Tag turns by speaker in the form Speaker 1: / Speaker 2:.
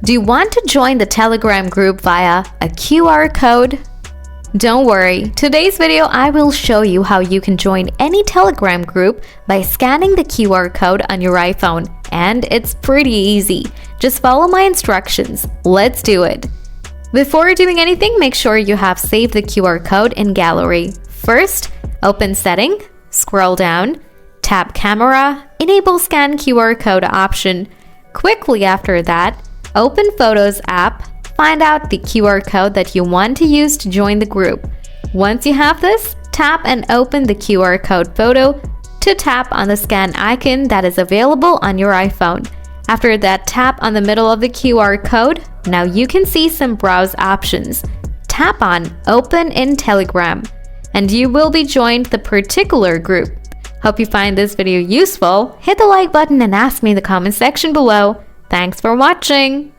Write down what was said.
Speaker 1: Do you want to join the Telegram group via a QR code? Don't worry, today's video I will show you how you can join any Telegram group by scanning the QR code on your iPhone, and it's pretty easy. Just follow my instructions. Let's do it. Before doing anything, make sure you have saved the QR code in Gallery. First, open Setting, scroll down, tap Camera, enable Scan QR Code option. Quickly after that, open Photos app, find out the QR code that you want to use to join the group. Once you have this, tap and open the QR code photo to tap on the scan icon that is available on your iPhone. After that, tap on the middle of the QR code. Now you can see some browse options. Tap on Open in Telegram, and you will be joined the particular group. Hope you find this video useful. Hit the like button and ask me in the comment section below. Thanks for watching.